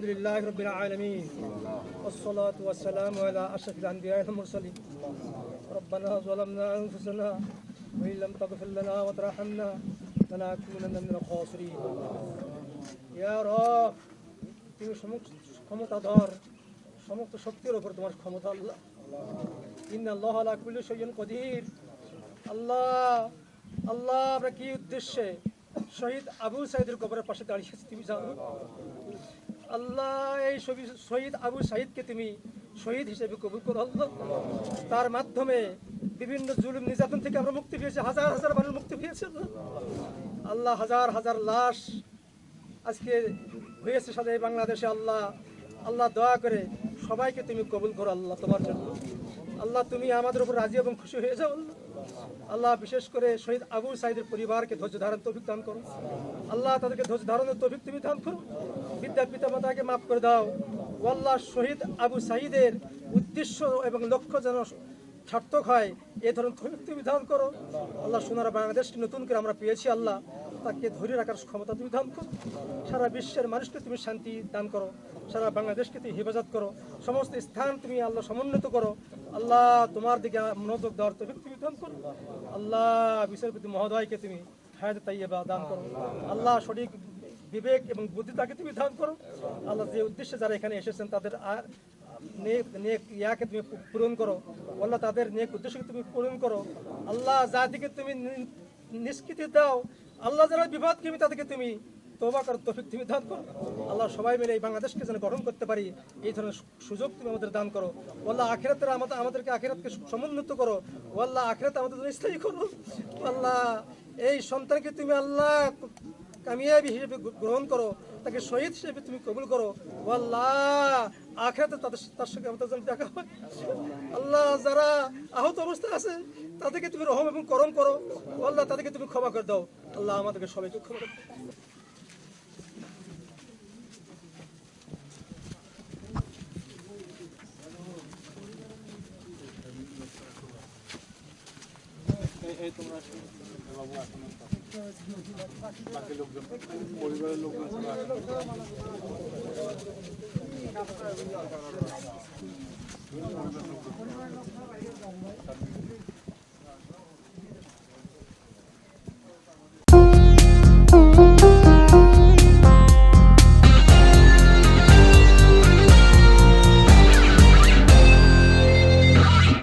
আলহামদুলিল্লাহি রাব্বিল আলামিন ওয়াসসালাতু ওয়াসসালামু আলা আশরাফিল আনবিয়া ওয়াল মুরসালিন রব্বানা যালামনা আনফুসানা ওয়া ইল্লাম তাগফির লানা ওয়া তারহামনা লানাকুনান্না মিনাল খাসিরিন। ইয়া রব, তুমি ক্ষমতাধর, সমস্ত শক্তির উপর তোমার ক্ষমতা আল্লাহ। ইন্নাল্লাহা আলা কুল্লি শাইইন কাদির। আল্লাহ আল্লাহ, আমরা কি উদ্দেশ্যে শহীদ আবু সাঈদের কবরের পাশে দাঁড়িয়েছি তুমি জানো। আল্লাহ, এই শহীদ আবু সাঈদকে তুমি শহীদ হিসেবে কবুল করো আল্লাহ। তার মাধ্যমে বিভিন্ন জুলুম নির্যাতন থেকে আমরা মুক্তি পেয়েছি, হাজার হাজার মানুষ মুক্তি পেয়েছে আল্লাহ। হাজার হাজার লাশ আজকে হয়েছে সাথে বাংলাদেশে আল্লাহ। আল্লাহ, দয়া করে সবাইকে তুমি কবুল করো আল্লাহ তোমার জন্য। আল্লাহ, তুমি আমাদের উপর রাজি এবং খুশি হয়ে যাও আল্লাহ। আল্লাহ, বিশেষ করে শহীদ আবু সাঈদের পরিবারকে ধৈর্য ধারণ তৌফিক দান করো আল্লাহ। তাদেরকে ধৈর্য ধারণের তৌফিক তুমি দান করো। বিদ্যা পিতা মাতাকে মাফ করে দাও আল্লাহ। শহীদ আবু সাঈদের উদ্দেশ্য এবং লক্ষ্য যেন সার্থক হয় এ ধরনের তৌফিক তুমি দান করো আল্লাহ। সোনার বাংলাদেশকে নতুন করে আমরা পেয়েছি আল্লাহ, তাকে ধরে রাখার ক্ষমতা তুমি দান করো। সারা বিশ্বের মানুষকে তুমি শান্তি দান করো, সারা বাংলাদেশকে তুমি হেফাজত করো, সমস্ত স্থান তুমি আল্লাহ সমুন্নত করো আল্লাহ। তোমার দিকে মনোযোগ দেওয়ার তৌফিক তুমি দান করো আল্লাহ। বিচারপতি মহোদয়কে তুমি হায়াত তাইয়্যিবা দান করো আল্লাহ। সঠিক বিবেক এবং বুদ্ধি তাকে তুমি দান করো আল্লাহ। যে উদ্দেশ্যে যারা এখানে এসেছেন তাদের নেক ইয়াকে তুমি পূরণ করো আল্লাহ। তাদের নেক উদ্দেশ্যকে তুমি পূরণ করো আল্লাহ। জাতিকে তুমি নিষ্কৃতি দাও আল্লাহ। যারা বিবাদকে তাদেরকে তুমি তওবা করার তৌফিক তুমি দান করো আল্লাহ। সবাই মিলে এই বাংলাদেশকে যেন গঠন করতে পারি এই ধরনের সুযোগ তুমি আমাদের দান করো আল্লাহ। আখিরাতের আমাদেরকে আখিরাতকে সমুন্নত করো আল্লাহ। আখিরাত আমাদের জন্য স্থায়ী করো আল্লাহ। এই সন্তানকে তুমি আল্লাহ কামিয়াবি হিসেবে গ্রহণ করো, তাকে শহীদ হিসেবে তুমি কবুল করো আল্লাহ। আখিরাতে তার সঙ্গে আমাদের জন্য দেখা হয় আল্লাহ। যারা আহত অবস্থায় আছে তাদেরকে তুমি রহম এবং করম করো আল্লাহ। তাদেরকে তুমি ক্ষমা করে দাও আল্লাহ। আমাদেরকে সবাইকে ক্ষমা করে দাও। তোমরা বাকি লোকজন পরিবারের লোকজন